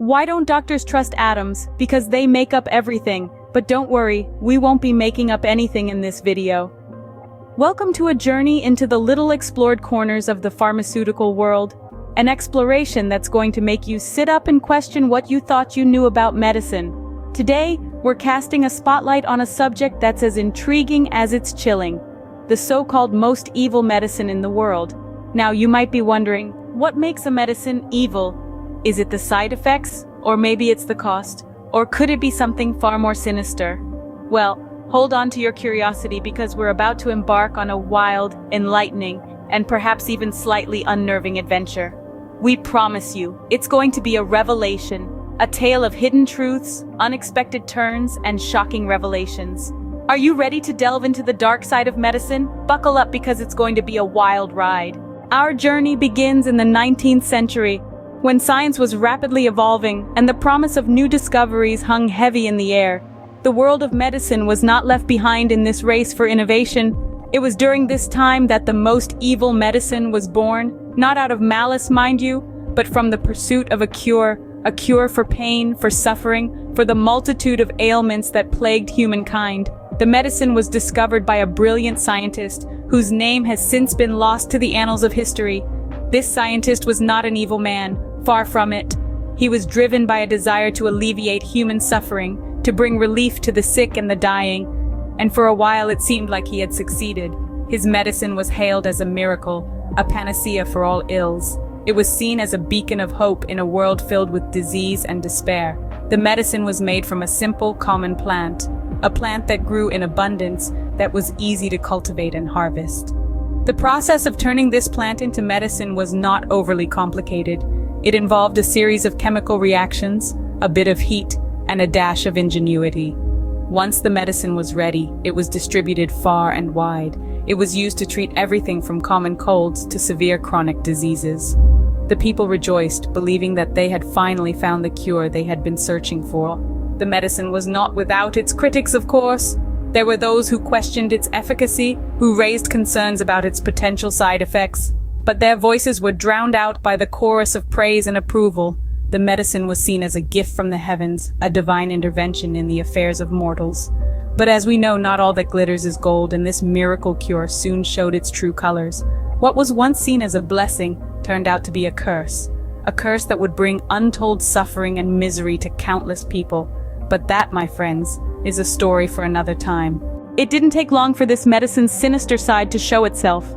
Why don't doctors trust atoms? Because they make up everything. But don't worry, we won't be making up anything in this video. Welcome to a journey into the little explored corners of the pharmaceutical world. An exploration that's going to make you sit up and question what you thought you knew about medicine. Today, we're casting a spotlight on a subject that's as intriguing as it's chilling. The so-called most evil medicine in the world. Now you might be wondering, what makes a medicine evil? Is it the side effects? Or maybe it's the cost? Or could it be something far more sinister? Well, hold on to your curiosity because we're about to embark on a wild, enlightening, and perhaps even slightly unnerving adventure. We promise you, it's going to be a revelation, a tale of hidden truths, unexpected turns, and shocking revelations. Are you ready to delve into the dark side of medicine? Buckle up because it's going to be a wild ride. Our journey begins in the 19th century, when science was rapidly evolving and the promise of new discoveries hung heavy in the air. The world of medicine was not left behind in this race for innovation. It was during this time that the most evil medicine was born, not out of malice, mind you, but from the pursuit of a cure for pain, for suffering, for the multitude of ailments that plagued humankind. The medicine was discovered by a brilliant scientist whose name has since been lost to the annals of history. This scientist was not an evil man, far from it. He was driven by a desire to alleviate human suffering, to bring relief to the sick and the dying, and for a while it seemed like he had succeeded. His medicine was hailed as a miracle, a panacea for all ills. It was seen as a beacon of hope in a world filled with disease and despair. The medicine was made from a simple, common plant, a plant that grew in abundance, that was easy to cultivate and harvest. The process of turning this plant into medicine was not overly complicated. It involved a series of chemical reactions, a bit of heat, and a dash of ingenuity. Once the medicine was ready, it was distributed far and wide. It was used to treat everything from common colds to severe chronic diseases. The people rejoiced, believing that they had finally found the cure they had been searching for. The medicine was not without its critics, of course. There were those who questioned its efficacy, who raised concerns about its potential side effects. But their voices were drowned out by the chorus of praise and approval. The medicine was seen as a gift from the heavens, a divine intervention in the affairs of mortals. But as we know, not all that glitters is gold, and this miracle cure soon showed its true colors. What was once seen as a blessing turned out to be a curse that would bring untold suffering and misery to countless people. But that, my friends, is a story for another time. It didn't take long for this medicine's sinister side to show itself.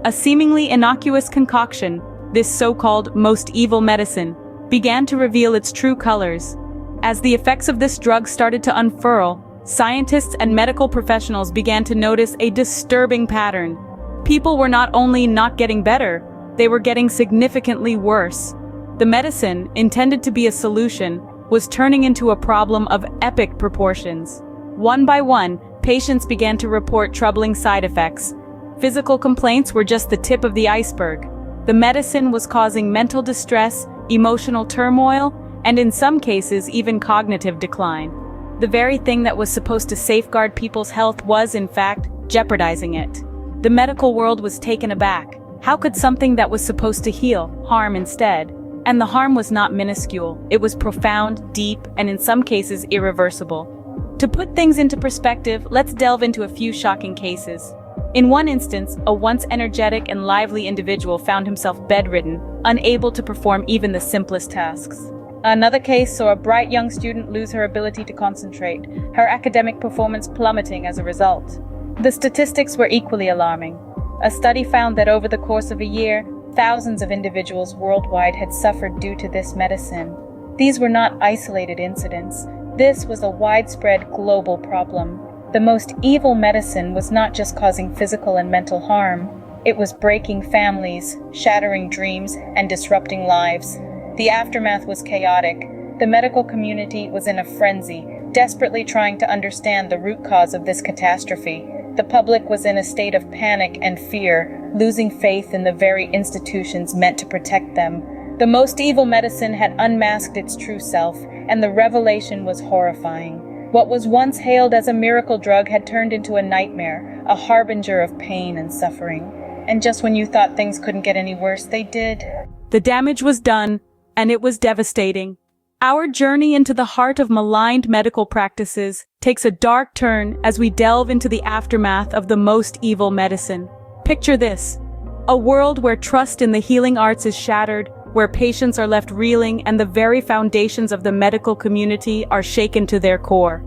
A seemingly innocuous concoction, this so-called most evil medicine, began to reveal its true colors. As the effects of this drug started to unfurl, scientists and medical professionals began to notice a disturbing pattern. People were not only not getting better, they were getting significantly worse. The medicine, intended to be a solution, was turning into a problem of epic proportions. One by one, patients began to report troubling side effects. Physical complaints were just the tip of the iceberg. The medicine was causing mental distress, emotional turmoil, and in some cases even cognitive decline. The very thing that was supposed to safeguard people's health was, in fact, jeopardizing it. The medical world was taken aback. How could something that was supposed to heal harm instead? And the harm was not minuscule. It was profound, deep, and in some cases irreversible. To put things into perspective, let's delve into a few shocking cases. In one instance, a once energetic and lively individual found himself bedridden, unable to perform even the simplest tasks. Another case saw a bright young student lose her ability to concentrate, her academic performance plummeting as a result. The statistics were equally alarming. A study found that over the course of a year, thousands of individuals worldwide had suffered due to this medicine. These were not isolated incidents. This was a widespread global problem. The most evil medicine was not just causing physical and mental harm. It was breaking families, shattering dreams, and disrupting lives. The aftermath was chaotic. The medical community was in a frenzy, desperately trying to understand the root cause of this catastrophe. The public was in a state of panic and fear, losing faith in the very institutions meant to protect them. The most evil medicine had unmasked its true self, and the revelation was horrifying. What was once hailed as a miracle drug had turned into a nightmare, a harbinger of pain and suffering. And just when you thought things couldn't get any worse, they did. The damage was done, and it was devastating. Our journey into the heart of maligned medical practices takes a dark turn as we delve into the aftermath of the most evil medicine. Picture this: a world where trust in the healing arts is shattered, where patients are left reeling and the very foundations of the medical community are shaken to their core.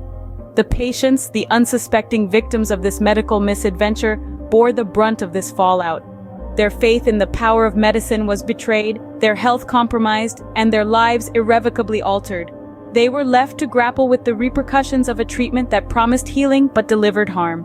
The patients, the unsuspecting victims of this medical misadventure, bore the brunt of this fallout. Their faith in the power of medicine was betrayed, their health compromised, and their lives irrevocably altered. They were left to grapple with the repercussions of a treatment that promised healing but delivered harm.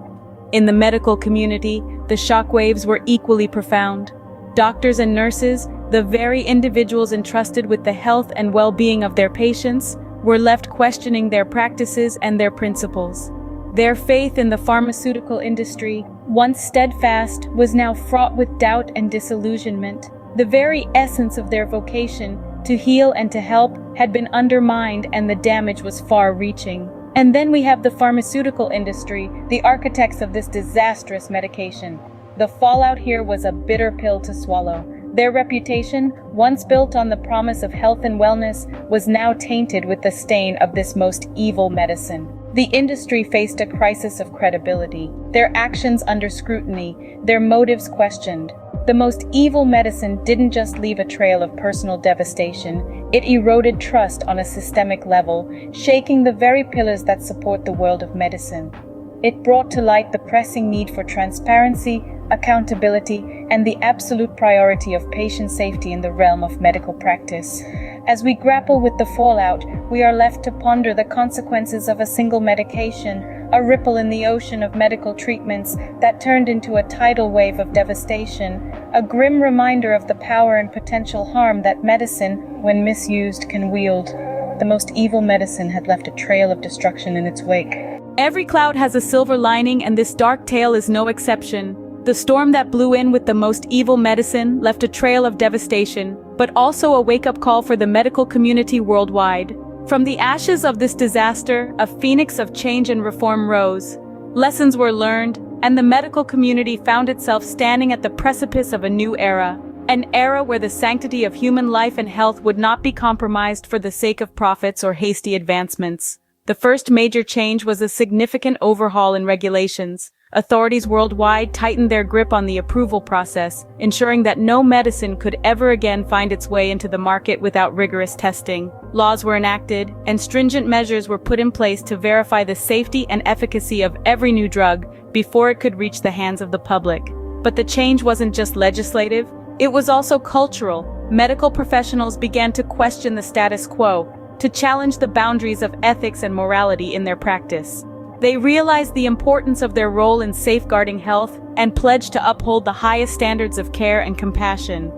In the medical community, the shockwaves were equally profound. Doctors and nurses, the very individuals entrusted with the health and well-being of their patients, were left questioning their practices and their principles. Their faith in the pharmaceutical industry, once steadfast, was now fraught with doubt and disillusionment. The very essence of their vocation, to heal and to help, had been undermined, and the damage was far-reaching. And then we have the pharmaceutical industry, the architects of this disastrous medication. The fallout here was a bitter pill to swallow. Their reputation, once built on the promise of health and wellness, was now tainted with the stain of this most evil medicine. The industry faced a crisis of credibility, their actions under scrutiny, their motives questioned. The most evil medicine didn't just leave a trail of personal devastation, it eroded trust on a systemic level, shaking the very pillars that support the world of medicine. It brought to light the pressing need for transparency, accountability, and the absolute priority of patient safety in the realm of medical practice. As we grapple with the fallout, we are left to ponder the consequences of a single medication, a ripple in the ocean of medical treatments that turned into a tidal wave of devastation, a grim reminder of the power and potential harm that medicine, when misused, can wield. The most evil medicine had left a trail of destruction in its wake. Every cloud has a silver lining, and this dark tale is no exception. The storm that blew in with the most evil medicine left a trail of devastation, but also a wake-up call for the medical community worldwide. From the ashes of this disaster, a phoenix of change and reform rose. Lessons were learned, and the medical community found itself standing at the precipice of a new era. An era where the sanctity of human life and health would not be compromised for the sake of profits or hasty advancements. The first major change was a significant overhaul in regulations. Authorities worldwide tightened their grip on the approval process, ensuring that no medicine could ever again find its way into the market without rigorous testing. Laws were enacted, and stringent measures were put in place to verify the safety and efficacy of every new drug before it could reach the hands of the public. But the change wasn't just legislative, it was also cultural. Medical professionals began to question the status quo, to challenge the boundaries of ethics and morality in their practice. They realized the importance of their role in safeguarding health and pledged to uphold the highest standards of care and compassion.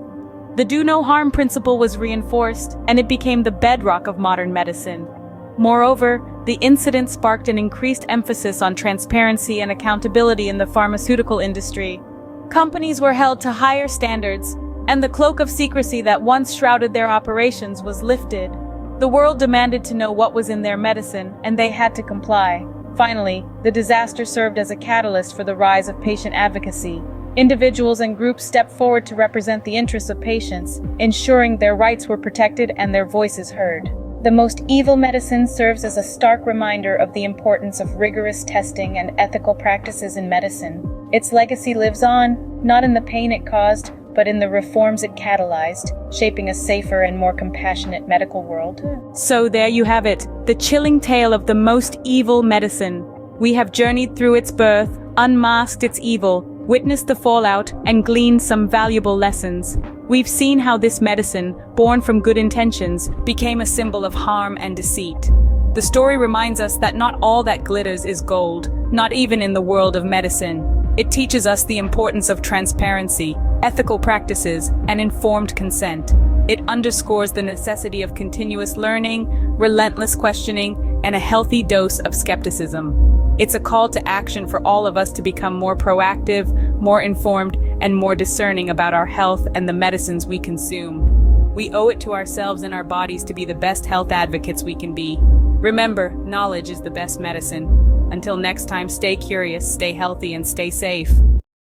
The do no harm principle was reinforced, and it became the bedrock of modern medicine. Moreover, the incident sparked an increased emphasis on transparency and accountability in the pharmaceutical industry. Companies were held to higher standards, and the cloak of secrecy that once shrouded their operations was lifted. The world demanded to know what was in their medicine, and they had to comply. Finally, the disaster served as a catalyst for the rise of patient advocacy. Individuals and groups stepped forward to represent the interests of patients, ensuring their rights were protected and their voices heard. The most evil medicine serves as a stark reminder of the importance of rigorous testing and ethical practices in medicine. Its legacy lives on, not in the pain it caused, but in the reforms it catalyzed, shaping a safer and more compassionate medical world. So there you have it, the chilling tale of the most evil medicine. We have journeyed through its birth, unmasked its evil, witnessed the fallout, and gleaned some valuable lessons. We've seen how this medicine, born from good intentions, became a symbol of harm and deceit. The story reminds us that not all that glitters is gold, not even in the world of medicine. It teaches us the importance of transparency, ethical practices, and informed consent. It underscores the necessity of continuous learning, relentless questioning, and a healthy dose of skepticism. It's a call to action for all of us to become more proactive, more informed, and more discerning about our health and the medicines we consume. We owe it to ourselves and our bodies to be the best health advocates we can be. Remember, knowledge is the best medicine. Until next time, stay curious, stay healthy, and stay safe.